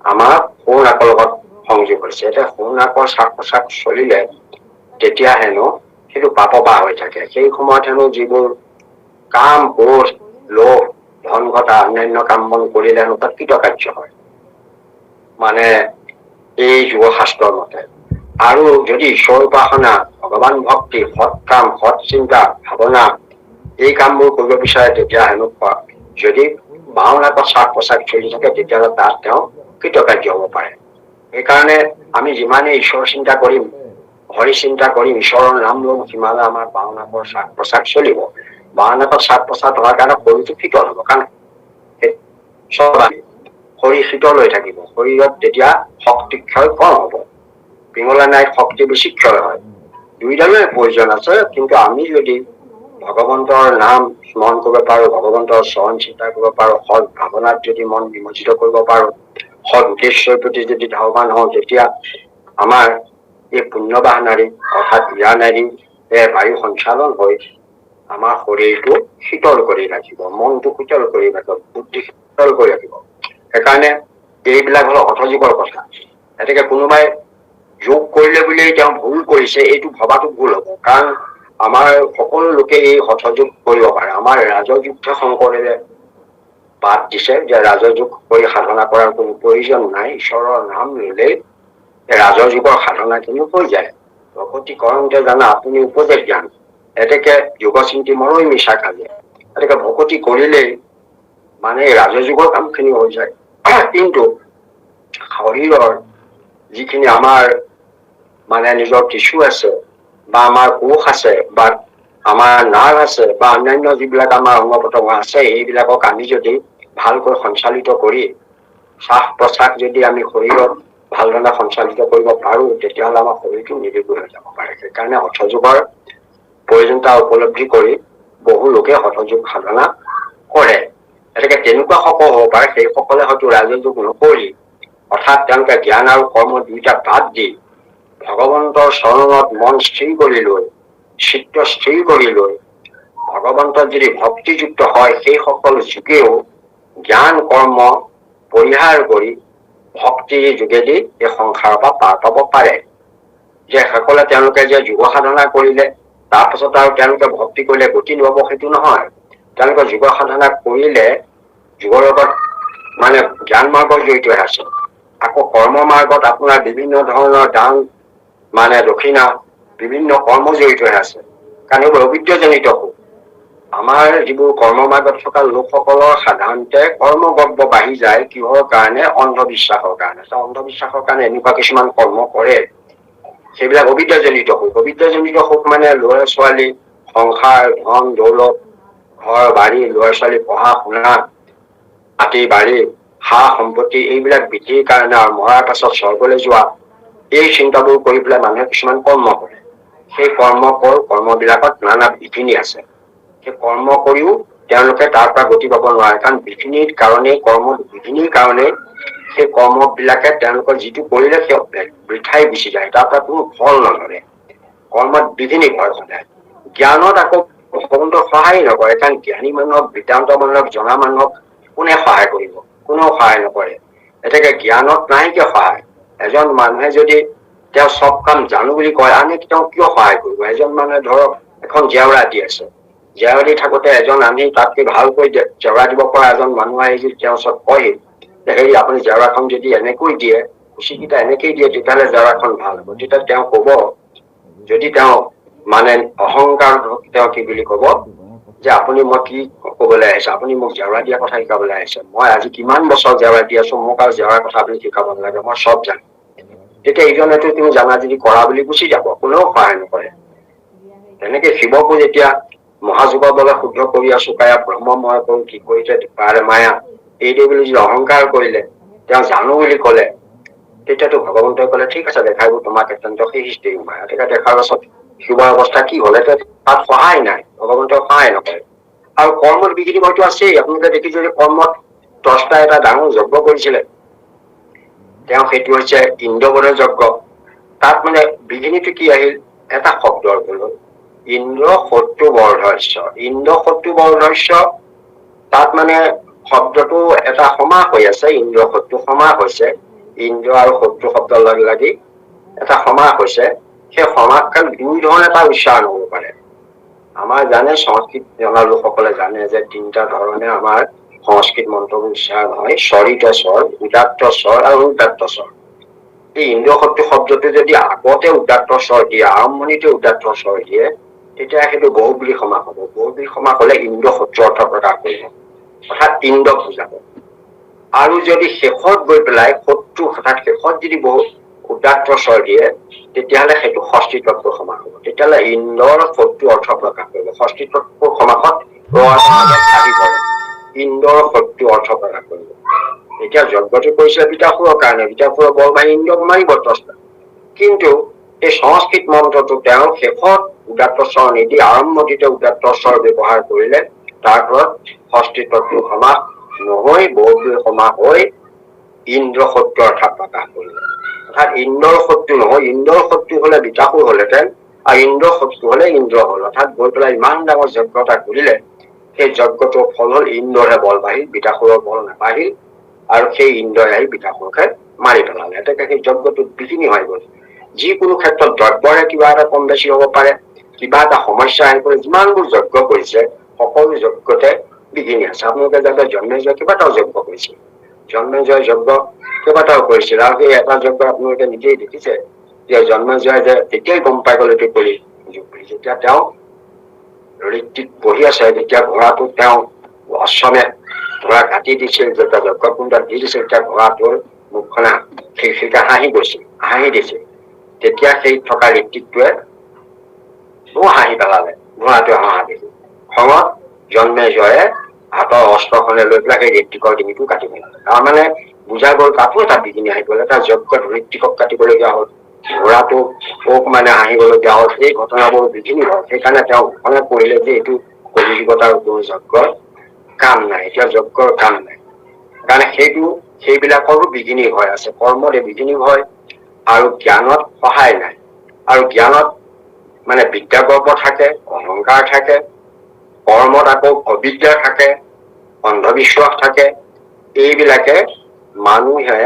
আমাৰ সোঁনাকৰ লগত সংযোগ হৈছে। এতিয়া সোঁনাকৰ শ্বাস প্ৰশ্বাস চলিলে তেতিয়া হেনো সেইটো পাপবাহ হৈ থাকে। সেই সময়ত হেনো যিবোৰ কাম ক্ৰোধ লোভ ধন ঘটা অন্যান্য কাম বন কৰিলে হেনো তাত কৃতকাৰ্য হয়, মানে এই যোগ শাস্ত্ৰৰ মতে। আৰু যদি ঈশ্বৰ উপাসনা, ভগৱান ভক্তি, সৎ কাম, সৎ চিন্তা ভাৱনা এই কামবোৰ কৰিব বিচাৰে, তেতিয়া হেনো যদি বাওঁনাকৰ শ্বাস প্ৰশ্বাস চলি থাকে তেতিয়াহ'লে তাত তেওঁ কৃতকাৰ্য হব পাৰে। সেইকাৰণে আমি যিমানে ঈশ্বৰ চিন্তা কৰিম, হৰি চিন্তা কৰিম, ঈশ্বৰৰ নাম লম, সিমানে আমাৰ বাওঁনাকৰ শ্বাস প্ৰশ্বাস চলিব। বাওঁনাকৰ শ্বাস প্ৰশ্বাস হোৱাৰ কাৰণে শৰীৰটো শীতল হব, কাৰণ শৰীৰ শীতল হৈ থাকিব, শৰীৰত তেতিয়া শক্তি ক্ষয় কম হব। পিঙলা নাড়ীত শক্তি বেছি ক্ষয় হয়। দুইডালৰে প্ৰয়োজন আছে, কিন্তু আমি যদি ভগৱন্তৰ নাম স্মৰণ কৰিব পাৰো, ভগৱন্তৰ চৰণ চিন্তা কৰিব পাৰো, সৎ ভাৱনাত যদি মন নিমজ্জিত কৰিব পাৰো, সৎ উদ্দেশ্যৰ প্ৰতি যদি ধাৱমান হওঁ, তেতিয়া আমাৰ এই পুণ্যবাহ নাড়ী অৰ্থাৎ হীৰা নাড়ী বায়ু সঞ্চালন হৈ আমাৰ শৰীৰটো শীতল কৰি ৰাখিব, মনটো শীতল কৰি ৰাখিব, বুদ্ধি শীতল কৰি ৰাখিব। সেইকাৰণে এইবিলাক হল হঠযোগৰ কথা। গতিকে কোনোবাই যোগ কৰিলে বুলি তেওঁ ভুল কৰিছে, এইটো ভবাটো ভুল হব, কাৰণ আমাৰ সকলো লোকে এই হঠযোগ কৰিব পাৰে। আমাৰ ৰাজযোগহে শংকৰদেৱে বাদ দিছে, যে ৰাজযোগ কৰি সাধনা কৰাৰ কোনো প্ৰয়োজন নাই, ঈশ্বৰৰ নাম ললেই ৰাজযোগৰ সাধনা খিনি হৈ যায়। ভকতি কৰোঁতে জানা আপুনি উপদেশ জ্ঞান, এতেকে যোগ চিন্তি মৰৈ মিছা কাজে। গতিকে ভকতি কৰিলেই মানে ৰাজযোগৰ কামখিনি হৈ যায়। কিন্তু শৰীৰৰ যিখিনি আমাৰ মানে নিজৰ টিচু আছে বা আমাৰ কোষ আছে বা আমাৰ নাৰ্ভ আছে বা অন্যান্য যিবিলাক আমাৰ অংগ প্ৰত্যংগ আছে, এইবিলাকক আমি যদি ভালকৈ সঞ্চালিত কৰি শ্বাস প্ৰশ্বাস যদি আমি শৰীৰত ভালধৰণে সঞ্চালিত কৰিব পাৰো, তেতিয়াহ'লে আমাৰ শৰীৰটো নিৰোগী হৈ যাব পাৰে। সেইকাৰণে হঠযোগৰ প্ৰয়োজনীয়তা উপলব্ধি কৰি বহু লোকে হঠযোগ সাধনা কৰে। গতিকে তেনেকুৱা সকল হ'ব পাৰে, সেইসকলে হয়তো ৰাজযোগ নকৰি, অৰ্থাৎ তেওঁলোকে জ্ঞান আৰু কৰ্ম দুয়োটা বাদ দি ভগৱন্তৰ চৰণত মন স্থিৰ কৰি লৈ, চিত্ত স্থিৰ কৰি লৈ ভগৱন্তৰ যদি ভক্তিযুক্ত হয়, সেইসকল যোগেও জ্ঞান কৰ্ম পৰিহাৰ কৰি ভক্তিৰ যোগেদি এই সংসাৰৰ পৰা পাৰ পাব পাৰে। যে সকলে তেওঁলোকে যে যোগ সাধনা কৰিলে তাৰপাছত আৰু তেওঁলোকে ভক্তি কৰিলে গতি ল'ব, সেইটো নহয়। তেওঁলোকে যোগ সাধনা কৰিলে যোগৰ লগত মানে জ্ঞান মাৰ্গত জড়িত হৈ আছে। আকৌ কৰ্ম মাৰ্গত আপোনাৰ বিভিন্ন ধৰণৰ দান মানে দক্ষিণা বিভিন্ন কৰ্ম জড়িত হৈ আছে, কাৰণ এইবোৰ অবিদ্যাজনিত সুখ। আমাৰ যিবোৰ কৰ্ম মাৰ্গত থকা লোকসকলৰ সাধাৰণতে কৰ্মগব্য বাঢ়ি যায় কিহৰ কাৰণে? অন্ধবিশ্বাসৰ কাৰণে। অন্ধবিশ্বাসৰ কাৰণে এনেকুৱা কিছুমান কৰ্ম কৰে, সেইবিলাক অবিদ্যাজনিত সুখ। অবিদ্যাজনিত সুখ মানে ল'ৰা ছোৱালী, সংসাৰ, ধন দৌলত, ঘৰ বাৰী, ল'ৰা ছোৱালী পঢ়া শুনা, মাটি বাৰী, সা সম্পত্তি, এইবিলাক বৃদ্ধিৰ কাৰণে আৰু মৰাৰ পাছত স্বৰ্গলৈ যোৱা, এই চিন্তাবোৰ কৰি পেলাই মানুহে কিছুমান কৰ্ম কৰে। সেই কৰ্মবিলাকত নানা বিঘিনি আছে। সেই কৰ্ম কৰিও তেওঁলোকে তাৰ পৰা গতি পাব নোৱাৰে, কাৰণ বিঘিনিৰ কাৰণেই বিঘিনিৰ কাৰণেই সেই কৰ্মবিলাকে তেওঁলোকৰ যিটো কৰিলে সেই বৃথাই গুচি যায়, তাৰ পৰা কোনো ফল নধৰে। কৰ্মত বিঘিনি হয় সদায়। জ্ঞানত আকৌ ভগৱন্তৰ সহায় নকৰে, কাৰণ জ্ঞানী মানুহক, বিদ্যান্ত মানুহক, জনা মানুহক কোনে সহায় কৰিব? কোনেও সহায় নকৰে। এতেকে জ্ঞানত নাইকিয়া সহায়। এজন মানুহে যদি তেওঁ চব কাম জানো বুলি কয়, আনে তেওঁ কিয় সহায় কৰিব? এজন মানুহে ধৰক এখন জেওৰা দি আছে, জেওৰা দি থাকোতে এজন আনি তাতকৈ ভালকৈ জেওৰা দিব পৰা এজন মানুহ আহি যদি তেওঁৰ ওচৰত কয়, হেৰি আপুনি জেওৰাখন যদি এনেকৈ দিয়ে, কুচিকেইটা এনেকেই দিয়ে, তেতিয়াহ'লে জেওৰাখন ভাল হ'ব। তেতিয়া তেওঁ কব, যদি তেওঁ মানে অহংকাৰ, তেওঁ কি বুলি কব যে আপুনি মই কি কবলৈ আহিছে? আপুনি মোক জেওৰা দিয়া কথা শিকাবলৈ আহিছে। মই আজি কিমান বছৰ জেওৰা দি আছো, মোক আৰু জেওৰাৰ কথা আপুনি শিকাব নালাগে, মই চব জানো। তেতিয়া ইজনেতো তুমি জানা যদি কৰা বুলি গুচি যাব, কোনেও সহায় নকৰে। তেনেকে শিৱকো যেতিয়া মহাযোগৰ বলে শুদ্ধ কৰি আছো, কায়া ব্ৰহ্মময় কৰো কি কৰিছে পাৰে মায়া, এইটো বুলি যদি অহংকাৰ কৰিলে, তেওঁ জানো বুলি কলে, তেতিয়াতো ভগৱন্তই কলে ঠিক আছে দেখাইবোৰ তোমাক একান্ত সেই সৃষ্টি মায়া। তেতিয়া দেখাৰ পাছত শিৱৰ অৱস্থা কি হলে? তাত সহায় নাই, ভগৱন্তই সহায় নকৰে। আৰু কৰ্মত বিঘিনি হয়তো আছেই। আপোনালোকে দেখিছে যে কৰ্মত দহটা এটা ডাঙৰ যজ্ঞ কৰিছিলে, তেওঁ সেইটো হৈছে ইন্দ্ৰবধ যজ্ঞ। তাত মানে বিঘিনিটো কি আহিল? এটা শব্দৰ ভুল। ইন্দ্ৰ শত্ৰু বৰ্ধস্য, ইন্দ্ৰ শত্ৰু বৰ্ধস্য, তাত মানে শব্দটো এটা সমাস হৈ আছে, ইন্দ্ৰ শত্ৰু সমাস হৈছে, ইন্দ্ৰ আৰু শত্ৰু শব্দ লাগি এটা সমাস হৈছে। সেই সমাসকাল দুই ধৰণে এটা উচ্চাৰণ হব পাৰে। আমাৰ জানে, সংস্কৃত জনা লোকসকলে জানে যে তিনিটা ধৰণে আমাৰ সংস্কৃত মন্ত্ৰবোৰ উচ্চাৰণ হয়, স্বৰিত স্বৰ, উদাত্ত স্বৰ আৰু অনুদাত্ত স্বৰ। এই ইন্দ্ৰ শত্ৰু শব্দটো যদি আগতে উদাত্ত স্বৰ দিয়ে, আৰম্ভণিতে উদাত্ত স্বৰ দিয়ে, তেতিয়া সেইটো বহু বুলি সমাস হব। বহু বুলি সমাস হলে ইন্দ্ৰ শত্ৰু অৰ্থ প্ৰকাশ কৰিব, অৰ্থাৎ ইন্দ্ৰক বুজাব। আৰু যদি শেষত গৈ পেলাই শত্ৰু, অৰ্থাৎ শেষত যদি বহু উদাত্ত স্বৰ দিয়ে, তেতিয়াহ'লে সেইটো ষষ্ঠী তত্ত্বৰ সমাস হব। তেতিয়াহ'লে ইন্দ্ৰৰ শত্ৰু অৰ্থ প্ৰকাশ কৰিব। ষষ্ঠী তত্ত্বৰ সমাসত আহি পৰে, ইন্দ্ৰৰ শত্ৰু অৰ্থ প্ৰকাশ কৰিব। এতিয়া যজ্ঞটো কৰিছে বিতাসুৰৰ কাৰণে, বিতাসুৰৰ বল মাৰি ইন্দ্ৰক মাৰিব দহটা। কিন্তু এই সংস্কৃত মন্ত্ৰটো তেওঁ শেষত উদাত্ত স্বৰ নিদি আৰম্ভণিতে উদাত্ত স্বৰ ব্যৱহাৰ কৰিলে, তাৰ ফলত ষষ্ঠী তত্ত্ব সমাস নহৈ বহুব্ৰীহি সমাস হৈ ইন্দ্ৰ শত্ৰু অৰ্থাৎ প্ৰকাশ কৰিলে। অৰ্থাৎ ইন্দ্ৰৰ শত্ৰু নহয়, ইন্দ্ৰৰ শত্ৰু হলে বিতাসুৰ হলহেঁতেন, আৰু ইন্দ্ৰৰ শত্ৰু হলে ইন্দ্ৰ হল। অৰ্থাৎ গৈ পেলাই ইমান ডাঙৰ যজ্ঞ এটা কৰিলে, সেই যজ্ঞটোৰ ফল হল ইন্দ্ৰহে বল বাঢ়িল, বিতাসুৰৰ বল নাবাঢ়িল, আৰু সেই ইন্দ্ৰই আহি বিতাসুৰকে মাৰি পেলালে। এতিয়া সেই যজ্ঞটোত বিঘিনি হৈ গল। যিকোনো ক্ষেত্ৰত দ্ৰব্যৰে কিবা এটা কম বেছি হব পাৰে, কিবা এটা সমস্যা আহি পৰে। যিমানবোৰ যজ্ঞ কৰিছে সকলো যজ্ঞতে বিঘিনি আছে। আপোনালোকে যাতে জন্মেজয় কেইবাটাও যজ্ঞ কৰিছিল, জন্মেজয় যজ্ঞ কেইবাটাও কৰিছিল, আৰু সেই এটা যজ্ঞ আপোনালোকে নিজেই দেখিছে যে জন্মেজয় যে তেতিয়াই গম পাই গল এইটো কৰি যুগ বুলি। যেতিয়া তেওঁ ঋতিত বহি আছে, যেতিয়া ঘোঁৰাটো তেওঁ অশ্বমে ঘোঁৰা কাটি দিছিল, যেতিয়া যজ্ঞ কুণ্ডত দি দিছিল, তেতিয়া ঘোঁৰাটোৰ মুখখনে খিৰিকিটা হাঁহি গৈছিল, হাঁহি দিছিল। তেতিয়া সেই থকা ঋতিকটোৱে হাঁহি পেলালে, ঘোঁৰাটোৱে হাঁহা দেখি। খঙত জন্মেজয়ে হাতৰ অস্ত্ৰখনে লৈ পেলাই সেই ঋতিকৰ ডিঙিটো কাটি পেলালে। তাৰমানে বুজা গ'ল তাতো এটা বিঘিনি আহি গ'ল, এটা যজ্ঞত ঋত্বিকক কাটিবলগীয়া হ'ল, ঘোঁৰাটো মানে আহিবলগীয়া হ'ল, এই ঘটনাবোৰ বিঘিনি হ'ল। সেইকাৰণে তেওঁ ঘোষণা কৰিলে যে এইটো কলিযুগত আৰু কোনো যজ্ঞৰ কাম নাই, এতিয়া যজ্ঞৰ কাম নাই। কাৰণ সেইবিলাকৰো বিঘিনি হৈ আছে, কৰ্মৰে বিঘিনি হয় আৰু জ্ঞানত সহায় নাই। আৰু জ্ঞানত মানে বিদ্যাগৰ্ভ থাকে, অহংকাৰ থাকে, কৰ্মত আকৌ অবিদ্যা থাকে, অন্ধবিশ্বাস থাকে। এইবিলাকে মানুহে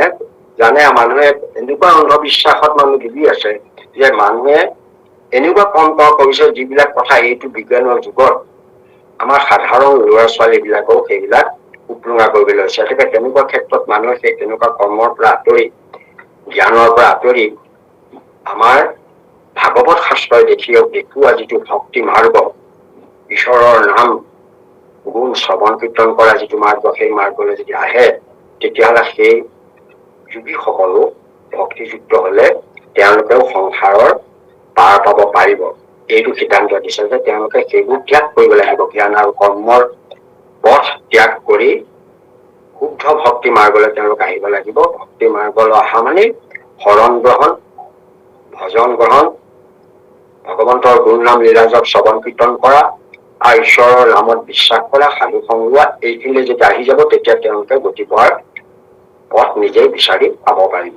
মানুহে এনেকুৱা অন্ধবিশ্বাসত মানুহ ডুবি আছে যে মানুহে এনেকুৱা কৰ্ম কৰিছে যিবিলাক কথা এইটো বিজ্ঞানৰ যুগত আমাৰ সাধাৰণ ল'ৰা ছোৱালী বিলাকক সেইবিলাক উপলুঙা কৰিবলৈ লৈছে। গতিকে তেনেকুৱা ক্ষেত্ৰত মানুহে সেই তেনেকুৱা কৰ্মৰ পৰা আঁতৰি, জ্ঞানৰ পৰা আঁতৰি আমাৰ ভাগৱত শাস্ত্ৰই দেখুওৱা যিটো ভক্তি মাৰ্গ, ঈশ্বৰৰ নাম গুণ শ্ৰৱণ কীৰ্তন কৰা যিটো মাৰ্গ, সেই মাৰ্গলৈ যদি আহে তেতিয়াহ'লে সেই যোগীসকলো ভক্তিযুক্ত হলে তেওঁলোকেও সংসাৰৰ পাৰ পাব পাৰিব। এইটো সিদ্ধান্ত দিছে যে তেওঁলোকে সেইবোৰ ত্যাগ কৰিব লাগিব, জ্ঞান আৰু কৰ্মৰ পথ ত্যাগ কৰি শুদ্ধ ভক্তি মাৰ্গলৈ তেওঁলোক আহিব লাগিব। ভক্তি মাৰ্গলৈ অহা মানে শৰণ গ্ৰহণ, ভজন গ্ৰহণ, ভগৱন্তৰ গুণ নাম লীলাজক শ্ৰৱণ কীৰ্তন কৰা আৰু ঈশ্বৰৰ নামত বিশ্বাস কৰা, সাধু সংগ লোৱা, এইখিনি যেতিয়া আহি যাব তেতিয়া তেওঁলোকে গতি পোৱাৰ পথ নিজেই বিচাৰি পাব পাৰিব।